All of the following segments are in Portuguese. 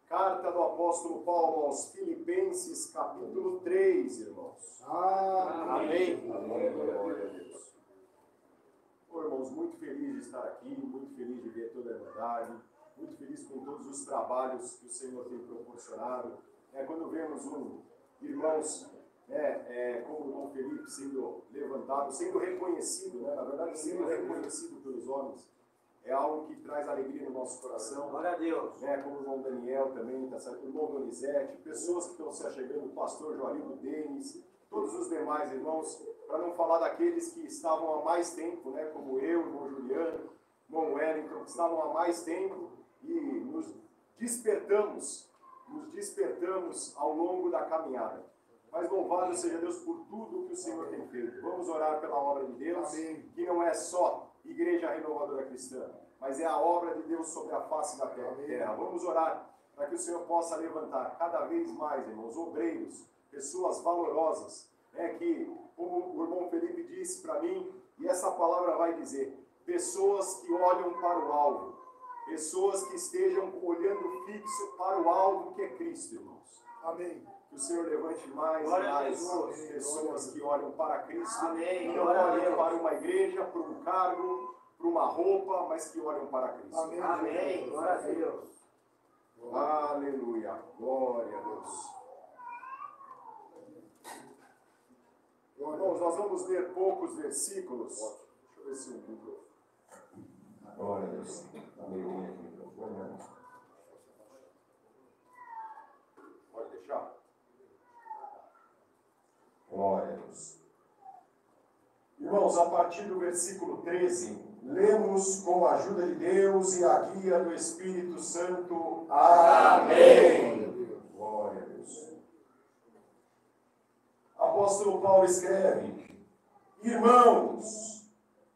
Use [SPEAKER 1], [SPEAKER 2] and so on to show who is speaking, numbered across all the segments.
[SPEAKER 1] Carta do apóstolo Paulo aos Filipenses, capítulo 3, irmãos. Amém. Glória a Deus. Bom, irmãos, muito feliz de estar aqui, muito feliz de ver toda a Irmandade, muito feliz com todos os trabalhos que o Senhor tem proporcionado. Quando vemos irmãos como o irmão Felipe sendo levantado, sendo reconhecido, na verdade, sendo reconhecido pelos homens, é algo que traz alegria no nosso coração.
[SPEAKER 2] Glória a Deus.
[SPEAKER 1] Como o irmão Daniel também, o irmão Donizete, pessoas que estão se achegando, o pastor Joarildo Denis, todos os demais irmãos, para não falar daqueles que estavam há mais tempo, como eu, o irmão Juliano, o irmão Wellington, que estavam há mais tempo e nos despertamos ao longo da caminhada. Mas louvado seja Deus por tudo que o Senhor tem feito. Vamos orar pela obra de Deus, que não é só Igreja Renovadora Cristã, mas é a obra de Deus sobre a face da terra. Vamos orar para que o Senhor possa levantar cada vez mais, irmãos, obreiros, pessoas valorosas, que, como o irmão Felipe disse para mim, e essa palavra vai dizer, pessoas que olham para o alvo, pessoas que estejam olhando fixo para o alvo que é Cristo, irmãos. Amém. Que o Senhor levante mais e mais pessoas que olham para Cristo.
[SPEAKER 2] Amém.
[SPEAKER 1] E não olhem para uma igreja, para um cargo, para uma roupa, mas que olham para Cristo.
[SPEAKER 2] Amém. Amém. Glória a Deus.
[SPEAKER 1] Aleluia. Glória a Deus. Irmãos, nós vamos ler poucos versículos. Deixa eu ver se o microfone. Glória a Deus. Aleluia. Pode deixar? Glória a Deus. Irmãos, a partir do versículo 13, lemos com a ajuda de Deus e a guia do Espírito Santo. Amém. Glória a Deus. Apóstolo Paulo escreve: Irmãos,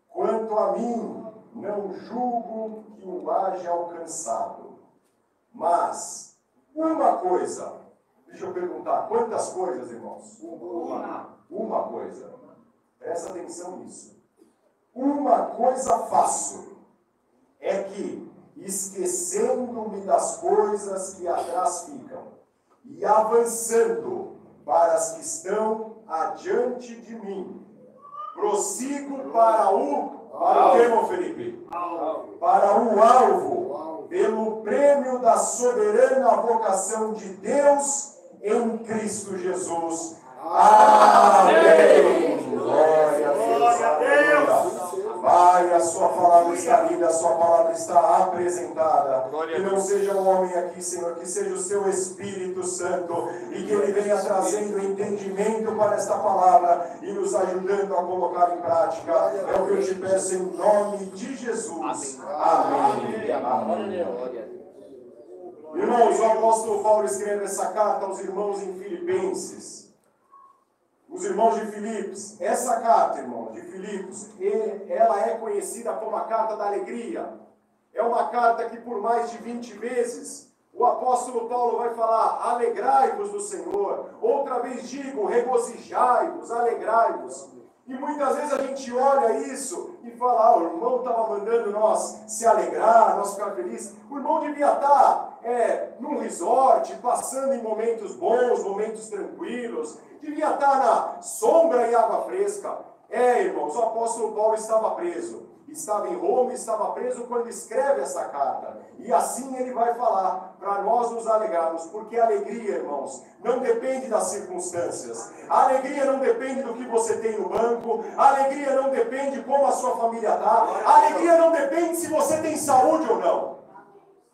[SPEAKER 1] quanto a mim, não julgo que o haja alcançado, mas uma coisa. Deixa eu perguntar, quantas coisas, irmãos? Uma coisa. Presta atenção nisso. Uma coisa faço, é que, esquecendo-me das coisas que atrás ficam, e avançando para as que estão adiante de mim, prossigo para o que, irmão Felipe? Para o alvo, pelo prêmio da soberana vocação de Deus em Cristo Jesus. Amém. Glória a Deus. Pai, a sua palavra está lida, a sua palavra está apresentada. Que não seja um homem aqui, Senhor, que seja o seu Espírito Santo e que ele venha trazendo entendimento para esta palavra e nos ajudando a colocar em prática. É o que eu te peço em nome de Jesus. Amém. Irmãos, o apóstolo Paulo escreve essa carta aos irmãos em Filipenses. Os irmãos de Filipos. Essa carta, irmãos, de Filipos, ela é conhecida como a carta da alegria. É uma carta que por mais de 20 vezes o apóstolo Paulo vai falar: alegrai-vos do Senhor. Outra vez digo, regozijai-vos, alegrai-vos. E muitas vezes a gente olha isso e fala: o irmão estava mandando nós se alegrar, nós ficar felizes. O irmão devia estar num resort, passando em momentos bons, momentos tranquilos. Devia estar na sombra e água fresca. Irmãos, o apóstolo Paulo estava preso. Estava em Roma, estava preso quando escreve essa carta. E assim ele vai falar para nós nos alegrarmos, porque a alegria, irmãos, não depende das circunstâncias. A alegria não depende do que você tem no banco. A alegria não depende de como a sua família está. A alegria não depende se você tem saúde ou não.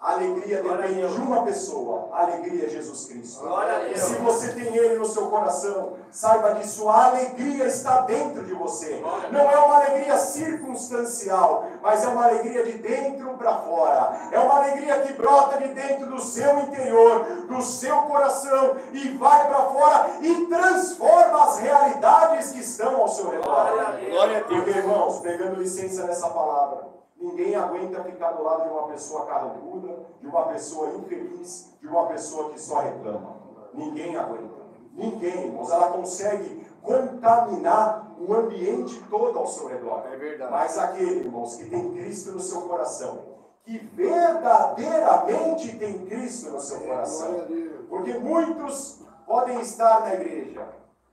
[SPEAKER 1] A alegria depende de uma pessoa. A alegria é Jesus Cristo. E se você tem Ele no seu coração, saiba disso, a alegria está dentro de você. Não é uma alegria circunstancial, mas é uma alegria de dentro para fora. É uma alegria que brota de dentro do seu interior, do seu coração, e vai para fora e transforma as realidades que estão ao seu redor. Glória a Deus. Porque, irmãos, pegando licença nessa palavra, ninguém aguenta ficar do lado de uma pessoa carrancuda, de uma pessoa infeliz, de uma pessoa que só reclama. Ninguém aguenta. Ninguém, irmãos. Ela consegue contaminar o ambiente todo ao seu redor. É verdade. Mas aquele, irmãos, que tem Cristo no seu coração, que verdadeiramente tem Cristo no seu coração. Porque muitos podem estar na igreja,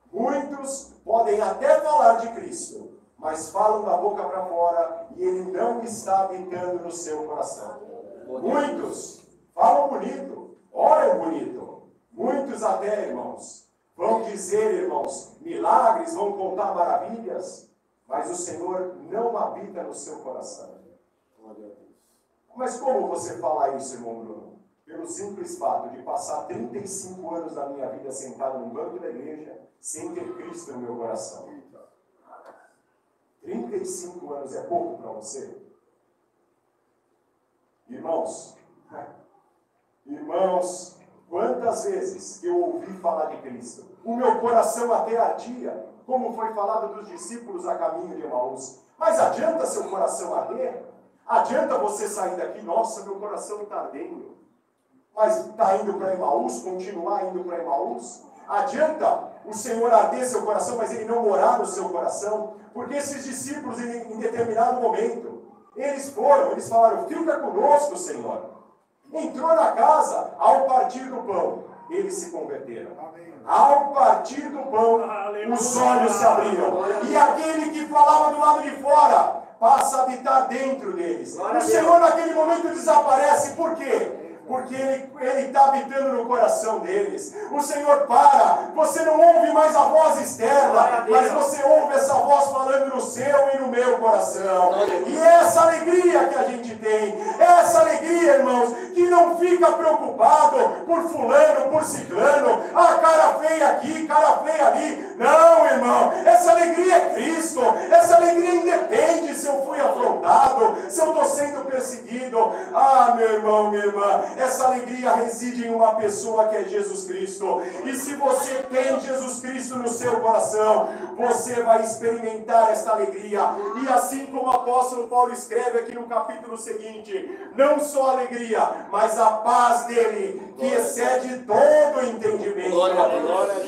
[SPEAKER 1] muitos podem até falar de Cristo, mas falam da boca para fora e ele não está habitando no seu coração. Muitos falam bonito, oram bonito, muitos até, irmãos, vão dizer, irmãos, milagres, vão contar maravilhas, mas o Senhor não habita no seu coração. Mas como você fala isso, irmão Bruno? Pelo simples fato de passar 35 anos da minha vida sentado no banco da igreja, sem ter Cristo no meu coração. 35 anos é pouco para você? Irmãos, quantas vezes eu ouvi falar de Cristo? O meu coração até ardia, como foi falado dos discípulos a caminho de Emaús. Mas adianta seu coração arder? Adianta você sair daqui, nossa, meu coração está ardendo. Mas está indo para Emaús, continuar indo para Emaús? Adianta o Senhor arder seu coração, mas ele não morar no seu coração? Porque esses discípulos, em determinado momento, eles falaram, fica conosco, Senhor. Entrou na casa, ao partir do pão, eles se converteram. Ao partir do pão, os olhos se abriram. E aquele que falava do lado de fora, passa a habitar dentro deles. O Senhor naquele momento desaparece, por quê? Porque Ele está habitando no coração deles. O Senhor para, você não ouve mais a voz externa, mas você ouve essa voz falando no seu e no meu coração. E essa alegria que a gente tem, essa alegria, irmãos, que não fica preocupado por fulano, por ciclano, cara feia aqui, cara feia ali. Não, irmão, essa alegria é Cristo, essa alegria independe se eu fui afrontado, se eu estou sendo perseguido. Meu irmão, minha irmã, essa alegria reside em uma pessoa que é Jesus Cristo. E se você tem Jesus Cristo no seu coração, você vai experimentar esta alegria. E assim como o apóstolo Paulo escreve aqui no capítulo seguinte, não só a alegria, mas a paz dele, que excede todo o entendimento.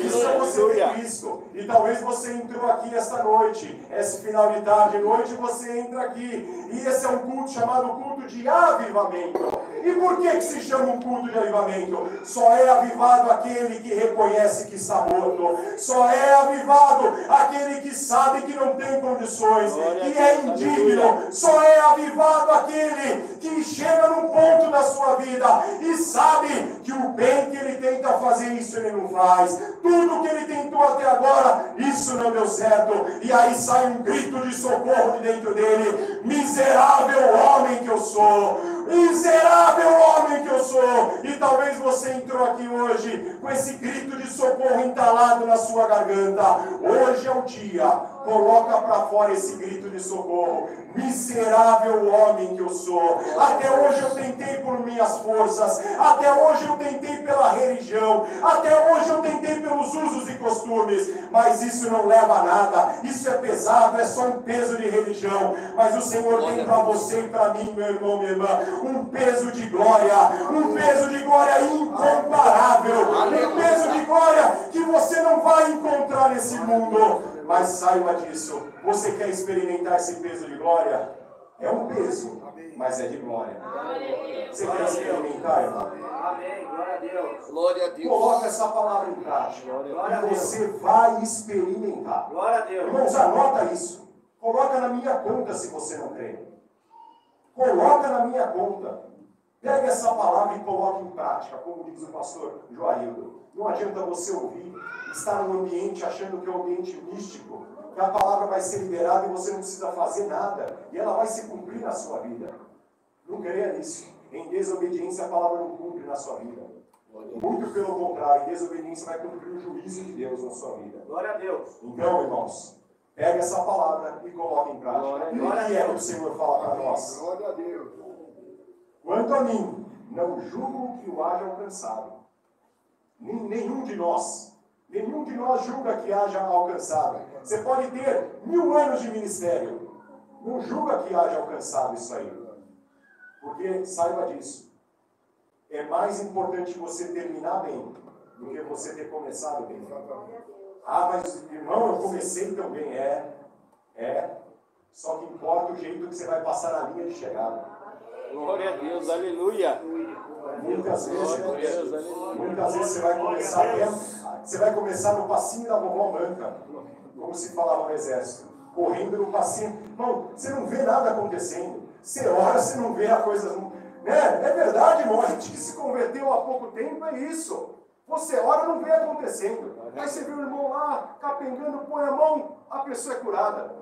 [SPEAKER 1] Isso é você ter Cristo. E talvez você entrou aqui esta noite, esse final de tarde, noite, você entra aqui. E esse é um culto chamado culto de avivamento. E por que se chama um culto de avivamento? Só é avivado aquele que reconhece que está morto. Só é avivado aquele que sabe que não tem condições, que é indigno. Só é avivado aquele que chega num ponto da sua vida e sabe que o bem que ele tenta fazer, isso ele não faz. Tudo que ele tentou até agora, isso não deu certo. E aí sai um grito de socorro de dentro dele: miserável homem que eu sou! Miserável homem que eu sou! E talvez você entrou aqui hoje com esse grito de socorro entalado na sua garganta. Hoje é o dia, coloca para fora esse grito de socorro. Miserável homem que eu sou! Até hoje eu tentei por minhas forças, até hoje eu tentei pela religião, até hoje eu tentei pelos usos e costumes, mas isso não leva a nada, isso é pesado, é só um peso de religião. Mas o Senhor tem para você e para mim, meu irmão, minha irmã, um peso de glória incomparável, um peso de glória que você não vai encontrar nesse mundo. Mas saiba disso, você quer experimentar esse peso de glória? É um peso, mas é de glória. Você quer experimentar, irmão?
[SPEAKER 2] Amém. Glória a Deus.
[SPEAKER 3] Glória a Deus.
[SPEAKER 1] Coloca essa palavra em prática e você vai experimentar.
[SPEAKER 2] Glória a Deus.
[SPEAKER 1] Irmãos, anota isso. Coloca na minha conta se você não crê. Coloca na minha conta. Pega essa palavra e coloca em prática, como diz o pastor Joaildo. Não adianta você ouvir, estar num ambiente achando que é um ambiente místico, que a palavra vai ser liberada e você não precisa fazer nada, e ela vai se cumprir na sua vida. Não creia nisso. Em desobediência a palavra não cumpre na sua vida. Muito pelo contrário, em desobediência vai cumprir o juízo de Deus na sua vida.
[SPEAKER 2] Glória a Deus.
[SPEAKER 1] Então, irmãos, pega essa palavra e coloca em prática. E o que é que o Senhor fala para nós?
[SPEAKER 3] Glória a Deus.
[SPEAKER 1] Quanto a mim, não julgo que o haja alcançado. Nenhum de nós julga que haja alcançado. Você pode ter 1000 anos de ministério, não julga que haja alcançado isso aí. Porque, saiba disso, é mais importante você terminar bem do que você ter começado bem. Mas irmão, eu comecei também. Só que importa o jeito que você vai passar na linha de chegada.
[SPEAKER 3] Glória a Deus, aleluia.
[SPEAKER 1] Muitas vezes,
[SPEAKER 3] Glória a Deus, aleluia.
[SPEAKER 1] muitas vezes você vai começar no passinho da vovó Manca, como se falava no exército, correndo no passinho. Irmão, você não vê nada acontecendo. Você ora, você não vê a coisa. Né? É verdade, irmão. A gente que se converteu há pouco tempo é isso. Você ora, não vê acontecendo. Aí você vê o irmão lá, capengando, põe a mão, a pessoa é curada.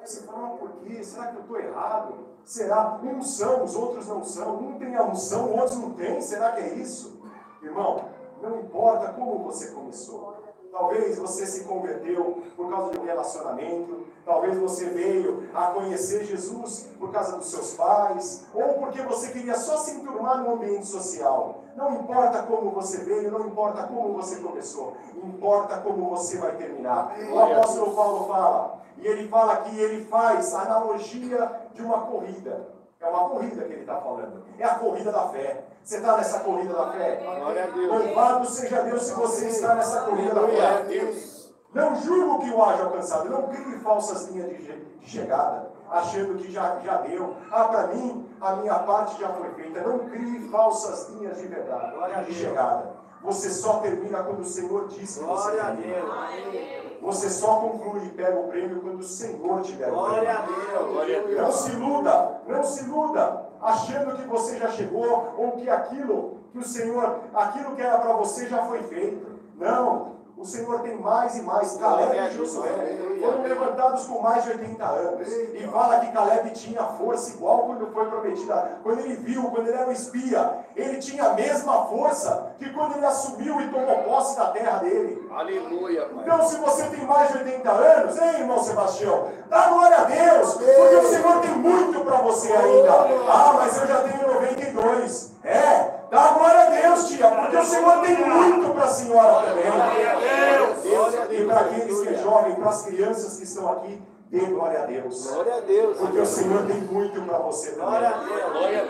[SPEAKER 1] Aí você fala, por quê? Será que eu estou errado? Será? Uns são, os outros não são. Um tem a unção, outros não tem. Será que é isso? Irmão, não importa como você começou. Talvez você se converteu por causa de um relacionamento. Talvez você veio a conhecer Jesus por causa dos seus pais. Ou porque você queria só se enturmar no ambiente social. Não importa como você veio, não importa como você começou. Importa como você vai terminar. O apóstolo Paulo fala. E ele fala que ele faz a analogia de uma corrida. É uma corrida que ele está falando. É a corrida da fé. Você está nessa corrida da fé?
[SPEAKER 3] Glória a Deus.
[SPEAKER 1] Louvado seja Deus se você está nessa corrida da
[SPEAKER 3] Glória a
[SPEAKER 1] fé.
[SPEAKER 3] Deus.
[SPEAKER 1] Não julgo que o haja alcançado. Não crie falsas linhas de chegada, achando que já deu. Para mim, a minha parte já foi feita. Não crie falsas linhas de verdade, de chegada. Você só termina quando o Senhor diz que você termina. Você só conclui e pega o prêmio quando o Senhor te der o prêmio.
[SPEAKER 2] Glória a Deus.
[SPEAKER 3] Glória a Deus.
[SPEAKER 1] Não se iluda, achando que você já chegou, ou que aquilo que o Senhor, aquilo que era para você já foi feito. Não, o Senhor tem mais e mais. Caleb e Josué foram levantados com mais de 80 anos. E fala que Caleb tinha força igual quando foi prometida. Quando ele viu, quando ele era um espia, ele tinha a mesma força que quando ele assumiu e tomou posse da terra dele.
[SPEAKER 3] Aleluia, Pai.
[SPEAKER 1] Então, se você tem mais de 80 anos, hein, irmão Sebastião? Dá glória a Deus, porque o Senhor tem muito para você ainda. Ah, mas eu já tenho 92. Dá glória a Deus, tia, porque o Senhor tem muito para a senhora também. E para aqueles que é jovem, para as crianças que estão aqui, dê glória a Deus.
[SPEAKER 3] Glória a Deus.
[SPEAKER 1] Porque o Senhor tem muito para você também.
[SPEAKER 2] Glória a Deus.
[SPEAKER 3] Glória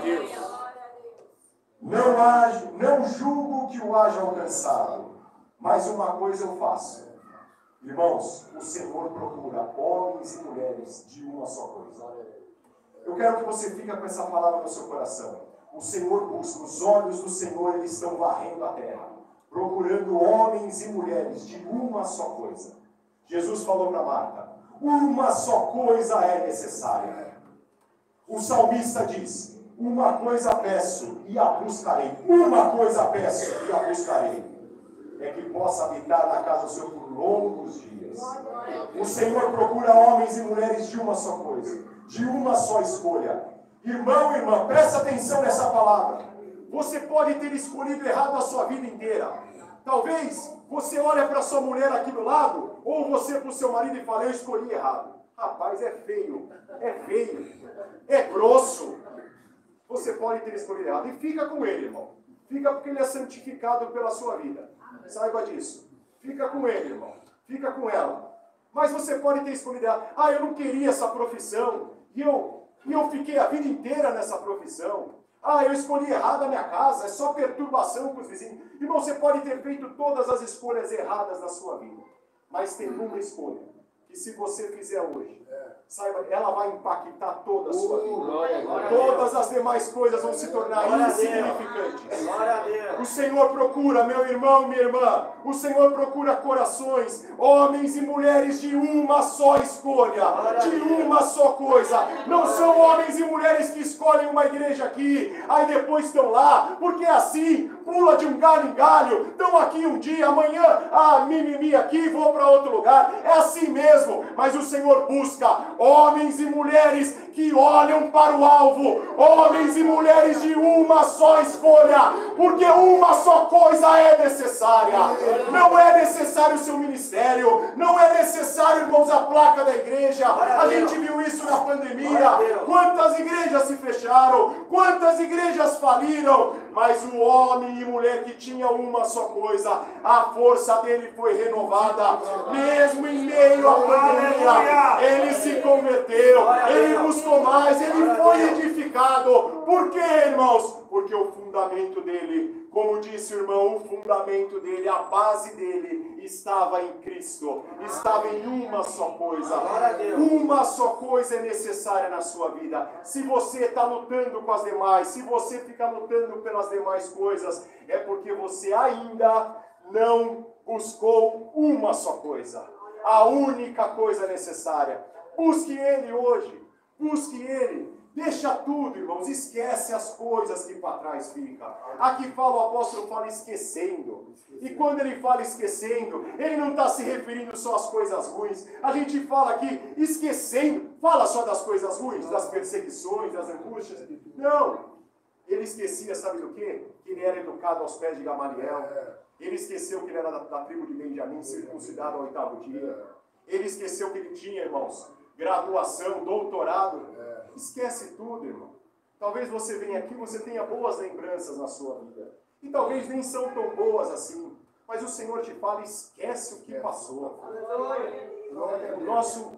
[SPEAKER 3] a Deus.
[SPEAKER 1] Não julgo que o haja alcançado, mas uma coisa eu faço. Irmãos, o Senhor procura homens e mulheres de uma só coisa. Eu quero que você fique com essa palavra no seu coração. O Senhor busca, os olhos do Senhor, eles estão varrendo a terra, procurando homens e mulheres de uma só coisa. Jesus falou para Marta, uma só coisa é necessária. O salmista diz, uma coisa peço e a buscarei. Uma coisa peço e a buscarei. É que possa habitar na casa do Senhor por longos dias. O Senhor procura homens e mulheres de uma só coisa, de uma só escolha. Irmão, irmã, presta atenção nessa palavra. Você pode ter escolhido errado a sua vida inteira. Talvez você olhe para sua mulher aqui do lado, ou você para o seu marido e fale, eu escolhi errado. Rapaz, é feio, é grosso. Você pode ter escolhido errado. E fica com ele, irmão. Fica porque ele é santificado pela sua vida. Saiba disso. Fica com ele, irmão. Fica com ela. Mas você pode ter escolhido errado. Ah, eu não queria essa profissão. E eu fiquei a vida inteira nessa profissão. Ah, eu escolhi errado a minha casa. É só perturbação com os vizinhos. Irmão, você pode ter feito todas as escolhas erradas na sua vida. Mas tem uma escolha. Que se você fizer hoje, saiba, ela vai impactar toda a sua vida. Todas as demais coisas vão se tornar insignificantes. O Senhor procura, meu irmão, minha irmã, o Senhor procura corações, homens e mulheres de uma só escolha, de uma só coisa. Não são homens e mulheres que escolhem uma igreja aqui, aí depois estão lá, porque é assim, pula de um galho em galho, estão aqui um dia, amanhã, mimimi aqui, vou para outro lugar. É assim mesmo. Mas o Senhor busca homens e mulheres que olham para o alvo, homens e mulheres de uma só escolha, porque uma só coisa é necessária. Não é necessário o seu ministério, não é necessário, irmãos, a placa da igreja. A gente viu isso na pandemia. Quantas igrejas se fecharam, quantas igrejas faliram, mas o homem e mulher que tinha uma só coisa, a força dele foi renovada, mesmo em meio à pandemia, ele se converteu, ele buscou mais, ele foi edificado. Por quê, irmãos? Porque o fundamento dele como disse o irmão, o fundamento dele, a base dele estava em Cristo, estava em uma só coisa. Uma só coisa é necessária na sua vida. Se você está lutando com as demais, se você fica lutando pelas demais coisas, é porque você ainda não buscou uma só coisa, a única coisa necessária. Busque Ele hoje, busque Ele. Deixa tudo, irmãos, esquece as coisas que para trás ficam. Aqui fala, o apóstolo fala esquecendo. E quando ele fala esquecendo, ele não está se referindo só às coisas ruins. A gente fala aqui esquecendo, fala só das coisas ruins, das perseguições, das angústias. Não, ele esquecia, sabe do quê? Que ele era educado aos pés de Gamaliel. Ele esqueceu que ele era da tribo de Benjamim, circuncidado ao 8º dia. Ele esqueceu que ele tinha, irmãos, graduação, doutorado. Esquece tudo, irmão. Talvez você venha aqui e você tenha boas lembranças na sua vida. E talvez nem são tão boas assim. Mas o Senhor te fala, esquece o que passou.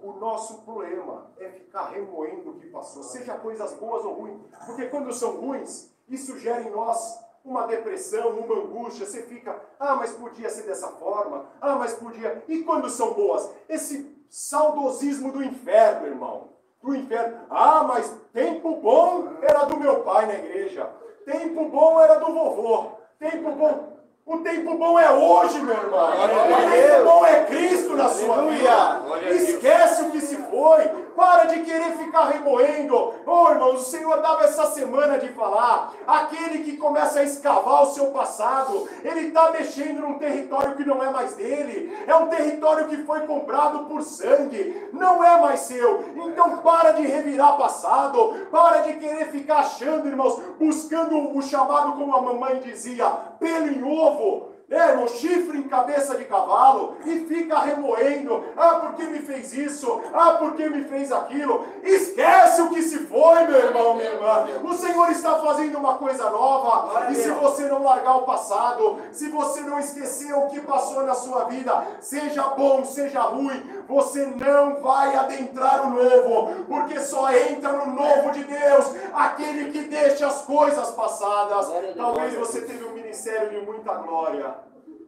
[SPEAKER 1] O nosso problema é ficar remoendo o que passou. Seja coisas boas ou ruins. Porque quando são ruins, isso gera em nós uma depressão, uma angústia. Você fica, mas podia ser dessa forma. Mas podia. E quando são boas? Esse saudosismo do inferno, irmão. Do inferno. Mas tempo bom era do meu pai na igreja. Tempo bom era do vovô. Tempo bom. O tempo bom é hoje, meu irmão. O tempo bom é Cristo na sua vida. Esquece o que se foi. Para de querer ficar remoendo. Irmãos, o Senhor dava essa semana de falar. Aquele que começa a escavar o seu passado, ele está mexendo num território que não é mais dele. É um território que foi comprado por sangue. Não é mais seu. Então para de revirar passado. Para de querer ficar achando, irmãos, buscando o chamado, como a mamãe dizia, pelo em ovo. Irmão, chifre em cabeça de cavalo e fica remoendo. Porque me fez isso? Porque me fez aquilo? Esquece o que se foi, meu irmão, minha irmã. O Senhor está fazendo uma coisa nova. E se você não largar o passado, se você não esquecer o que passou na sua vida, seja bom, seja ruim, você não vai adentrar o novo, porque só entra no novo de Deus aquele que deixa as coisas passadas. Talvez você teve um ministério de muita glória.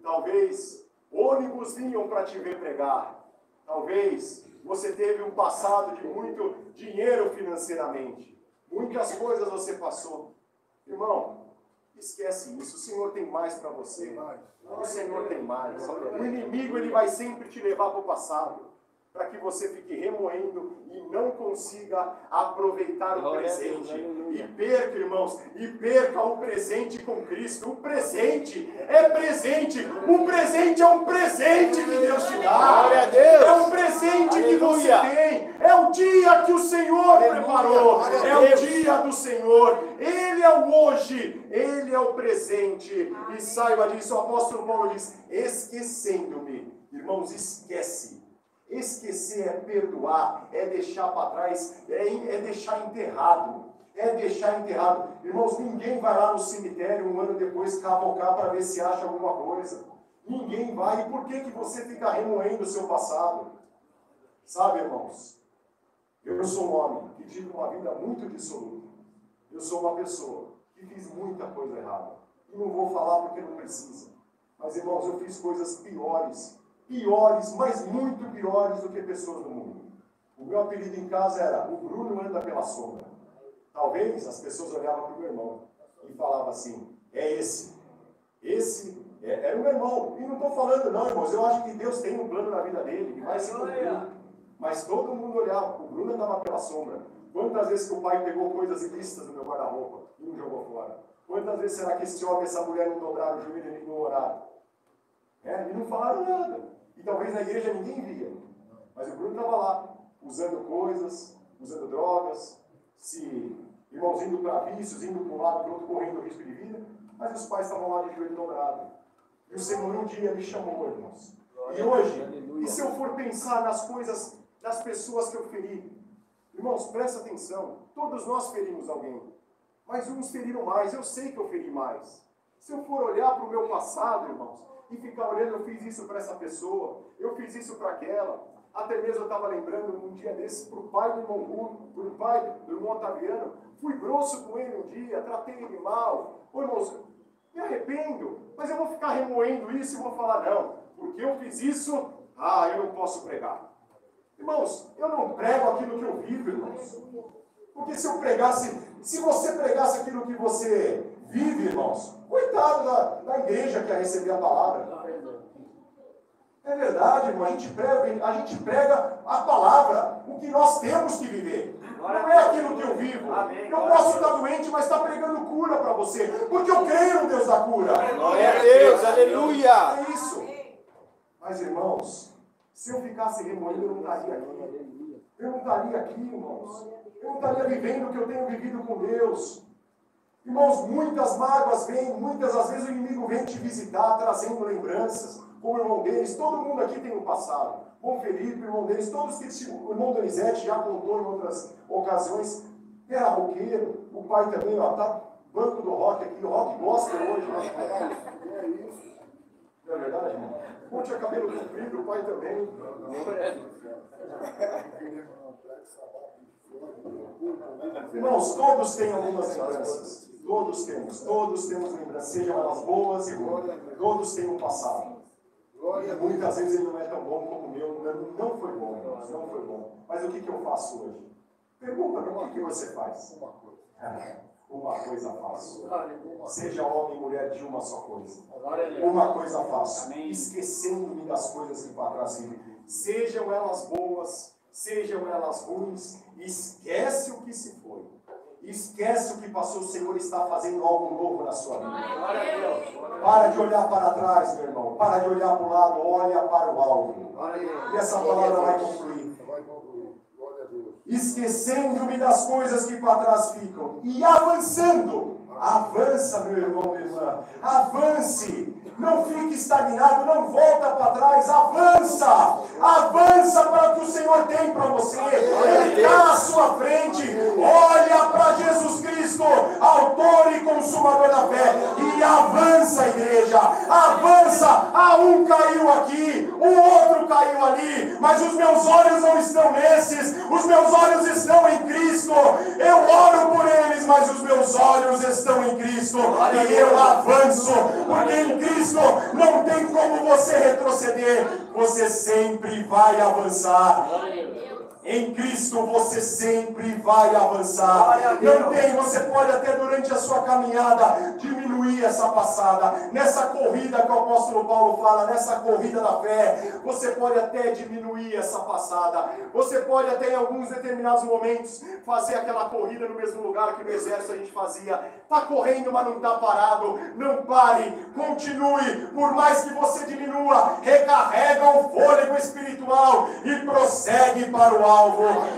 [SPEAKER 1] Talvez ônibus vinham para te ver pregar. Talvez você teve um passado de muito dinheiro financeiramente. Muitas coisas você passou. Irmão, esquece isso. O Senhor tem mais para você. O Senhor tem mais. O inimigo, ele vai sempre te levar para o passado, para que você fique remoendo e não consiga aproveitar o presente. E perca, irmãos, e perca o presente com Cristo. O presente é presente. O presente é um presente que Deus te dá. É um presente que você tem. É o dia que o Senhor preparou. É o dia do Senhor. Ele é o hoje. Ele é o presente. E saiba disso, o apóstolo Paulo diz, esquecendo-me. Irmãos, esquece. Esquecer é perdoar, é deixar para trás, é deixar enterrado. É deixar enterrado. Irmãos, ninguém vai lá no cemitério um ano depois cavocar para ver se acha alguma coisa. Ninguém vai. E por que você fica remoendo o seu passado? Sabe, irmãos, eu sou um homem que tive uma vida muito dissoluta. Eu sou uma pessoa que fiz muita coisa errada. E não vou falar porque não precisa. Mas, irmãos, eu fiz coisas piores, mas muito piores do que pessoas do mundo. O meu apelido em casa era o Bruno anda pela sombra. Talvez as pessoas olhavam para o meu irmão e falavam assim, esse é o meu irmão. E não estou falando não, irmãos, eu acho que Deus tem um plano na vida dele, que vai se cumprir. Mas todo mundo olhava, o Bruno andava pela sombra. Quantas vezes que o pai pegou coisas ilícitas do meu guarda-roupa e não jogou fora? Quantas vezes será que esse homem e essa mulher não dobraram o joelho e não oraram? E não falaram nada. E talvez na igreja ninguém via. Mas o Bruno estava lá, usando coisas, usando drogas, irmãos indo para vícios, indo para um lado, para o outro, correndo risco de vida. Mas os pais estavam lá de joelho dobrado. E o Senhor um dia me chamou, irmãos. E hoje, e se eu for pensar nas coisas, nas pessoas que eu feri? Irmãos, presta atenção. Todos nós ferimos alguém. Mas uns feriram mais. Eu sei que eu feri mais. Se eu for olhar para o meu passado, irmãos, e ficar olhando, eu fiz isso para essa pessoa, eu fiz isso para aquela. Até mesmo eu estava lembrando um dia desses para o pai do irmão Bruno, para o pai do irmão Otaviano. Fui grosso com ele um dia, tratei ele mal. Irmãos, Me arrependo, mas eu vou ficar remoendo isso e vou falar, não, porque eu fiz isso, eu não posso pregar. Irmãos, eu não prego aquilo que eu vivo, irmãos. Porque se eu pregasse, se você pregasse aquilo que você vive, irmãos, coitado da igreja que ia receber a palavra. É verdade, irmão, a gente prega a palavra, o que nós temos que viver. Não é aquilo que eu vivo. Eu posso estar doente, mas está pregando cura para você, porque eu creio no Deus da cura.
[SPEAKER 3] Glória a Deus, aleluia.
[SPEAKER 1] É isso. Mas, irmãos, se eu ficasse remoendo, eu não estaria aqui. Eu não estaria aqui, irmãos. Eu não estaria vivendo o que eu tenho vivido com Deus. Irmãos, muitas mágoas vêm, muitas às vezes o inimigo vem te visitar, trazendo lembranças. Como o irmão deles, todo mundo aqui tem um passado. Bom Felipe, o irmão deles, todos que o irmão Donizete já contou em outras ocasiões. Era roqueiro, o pai também, ó, tá banco do rock aqui, o rock gosta hoje, né? É isso. Não é verdade, irmão? Um tinha cabelo comprido, o pai também. Irmãos, todos têm algumas lembranças. Todos temos lembranças, sejam elas boas e ruins. Todos têm um passado. E muitas vezes ele não é tão bom como o meu. Não foi bom, irmãos, não foi bom. Mas o que eu faço hoje? Pergunta para o que você faz. Uma coisa faço. Seja homem e mulher de uma só coisa. Uma coisa faço. Esquecendo-me das coisas que para trás vivem. Sejam elas boas, sejam elas ruins. Esquece o que se foi. Esquece o que passou. O Senhor está fazendo algo novo na sua vida. Para de olhar para trás, meu irmão. Para de olhar para o lado. Olha para o alvo. E essa palavra vai concluir. Esquecendo-me das coisas que para trás ficam e avançando. Avança, meu irmão, minha irmã. Avance. Não fique estagnado, não volta para trás. Avança. Avança para o que o Senhor tem para você. Ele está à sua frente. Olha para Jesus Cristo, autor e consumador da fé. E avança, igreja. Avança. Um caiu aqui, o outro caiu ali. Mas os meus olhos não estão nesses. Os meus olhos estão em Cristo. Eu oro por eles, mas os meus olhos estão em Cristo. E eu avanço. Porque em Cristo não tem como você retroceder. Você sempre vai avançar. Em Cristo você sempre vai avançar. Não tem, você pode até durante a sua caminhada diminuir essa passada. Nessa corrida que o apóstolo Paulo fala, nessa corrida da fé, você pode até diminuir essa passada. Você pode até em alguns determinados momentos fazer aquela corrida no mesmo lugar que no exército a gente fazia. Está correndo, mas não está parado. Não pare, continue. Por mais que você diminua, recarrega o fôlego espiritual e prossegue para o alvo.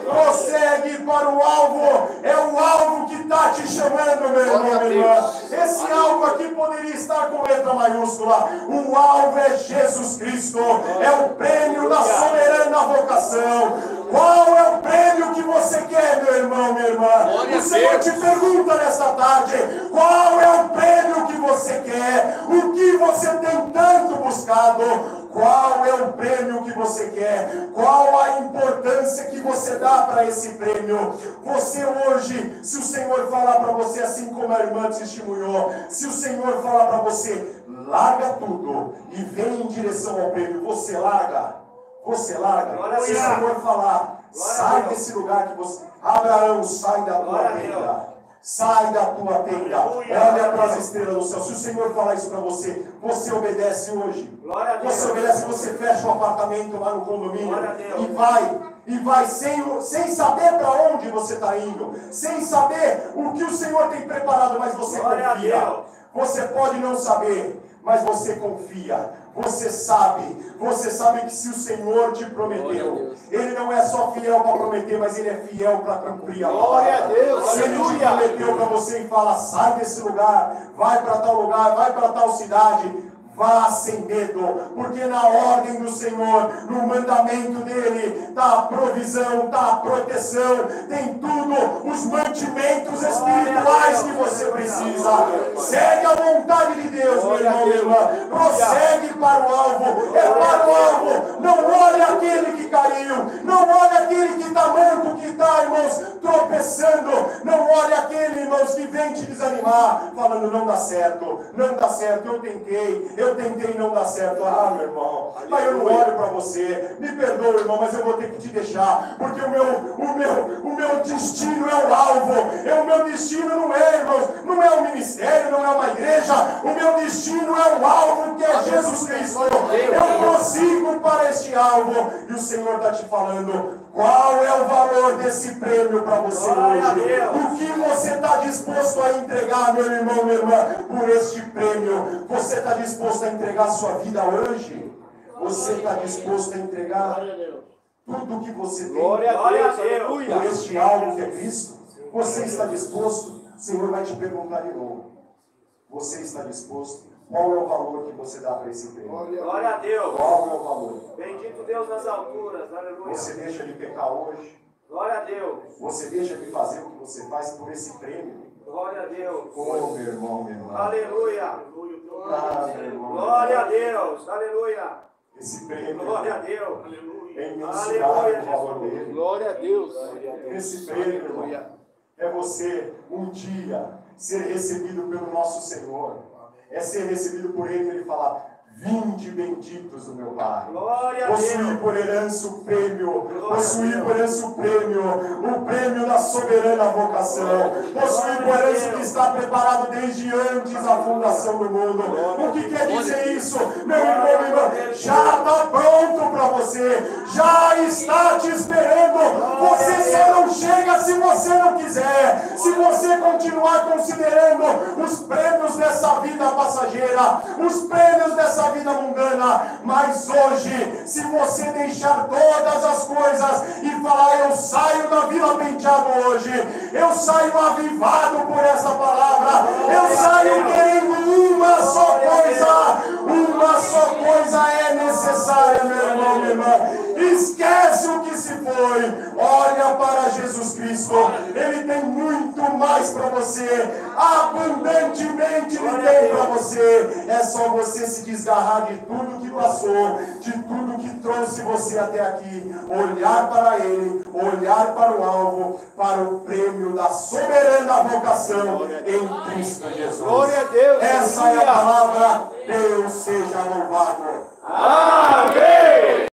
[SPEAKER 1] Prossegue para o alvo. É o alvo que está te chamando, meu irmão, minha irmã. Esse alvo aqui poderia estar com letra maiúscula. O alvo é Jesus Cristo. É o prêmio da soberana vocação. Qual é o prêmio que você quer, meu irmão, minha irmã? O Senhor te pergunta nessa tarde. Qual é o prêmio que você quer? O que você tem tanto buscado? Qual é o prêmio que você quer? Qual a importância que você dá para esse prêmio? Você hoje, se o Senhor falar para você, assim como a irmã testemunhou, se o Senhor falar para você, larga tudo e vem em direção ao prêmio, você larga? Você larga? Se o Senhor falar, sai desse lugar que você... Abraão, sai da tua tenda. Sai da tua tenda. Olha para as estrelas do céu. Se o Senhor falar isso para você, você obedece hoje. Você obedece, você fecha o apartamento lá no condomínio e vai sem saber para onde você está indo, sem saber o que o Senhor tem preparado, mas você confia. Você pode não saber, mas você confia. Você sabe que se o Senhor te prometeu, Ele não é só fiel para prometer, mas Ele é fiel para cumprir a palavra.
[SPEAKER 3] Glória a Deus.
[SPEAKER 1] Se Ele te prometeu para você e fala, sai desse lugar, vai para tal lugar, vai para tal cidade, vá sem medo, porque na ordem do Senhor, no mandamento dEle, está a provisão, está a proteção, tem tudo, os mantimentos espirituais que você precisa. Segue a vontade de Deus, meu irmão, minha irmã. Prossegue para o alvo, é para o alvo. Não olhe aquele que caiu, não olhe aquele que está manco, que está, irmãos, tropeçando. Não olhe aquele, irmãos, Deus, que vem te desanimar, falando, não dá certo, eu tentei, não dá certo. Ah, meu irmão, mas eu não olho para você, me perdoa, irmão, mas eu vou ter que te deixar, porque o meu destino é o alvo, o meu destino não é, irmãos, não é um ministério, não é uma igreja, o meu destino é o alvo, que é Jesus Cristo. Eu prossigo para este alvo, e o Senhor está te falando, qual é o valor desse prêmio para você hoje? O que você está disposto a entregar, meu irmão, minha irmã, por este prêmio? Você está disposto a entregar a sua vida hoje? Você está disposto a entregar tudo o que você tem
[SPEAKER 3] Glória a Deus, aleluia.
[SPEAKER 1] por este alvo que é Cristo? Você está disposto? O Senhor vai te perguntar de novo. Você está disposto? Qual é o valor que você dá para esse prêmio?
[SPEAKER 2] Glória a Deus.
[SPEAKER 1] Qual é o valor?
[SPEAKER 2] Bendito Deus nas alturas. Aleluia.
[SPEAKER 1] Você deixa de pecar hoje?
[SPEAKER 2] Glória a Deus.
[SPEAKER 1] Você deixa de fazer o que você faz por esse prêmio?
[SPEAKER 2] Glória a Deus.
[SPEAKER 1] Oh, meu irmão, minha irmã.
[SPEAKER 2] Aleluia.
[SPEAKER 1] Ah, meu irmão.
[SPEAKER 2] Glória a Deus. Aleluia.
[SPEAKER 1] Esse prêmio
[SPEAKER 2] Glória a Deus.
[SPEAKER 1] é imensurável o valor dele.
[SPEAKER 3] Glória a Deus.
[SPEAKER 1] Esse prêmio, irmão, é você um dia ser recebido pelo nosso Senhor. É ser recebido por Ele, Ele fala, vinde benditos do meu Pai.
[SPEAKER 2] Glória a
[SPEAKER 1] Possuir
[SPEAKER 2] Deus.
[SPEAKER 1] por herança o prêmio, possuir por herança o prêmio da soberana vocação, possuir por herança que está preparado desde antes da fundação do mundo. O que quer dizer isso, meu irmão, minha irmã? Já está pronto para você, já está te esperando. Você só não chega se você não quiser, se você continuar considerando os prêmios dessa vida passageira, os prêmios dessa vida mundana. Mas hoje, se você deixar todas as coisas e falar, eu saio da Vila Penteado hoje, eu saio avivado por essa palavra, eu saio querendo uma só coisa é necessária, meu irmão, minha irmã. Esquece o que se foi, olha para Jesus Cristo, Ele tem muito mais para você, abundantemente Ele tem para você. É só você se desgarrar de tudo que passou, de tudo que trouxe você até aqui, olhar para Ele, olhar para o alvo, para o prêmio da soberana vocação em Cristo Jesus.
[SPEAKER 3] Glória a Deus.
[SPEAKER 1] Essa é a palavra, Deus seja louvado.
[SPEAKER 3] Amém.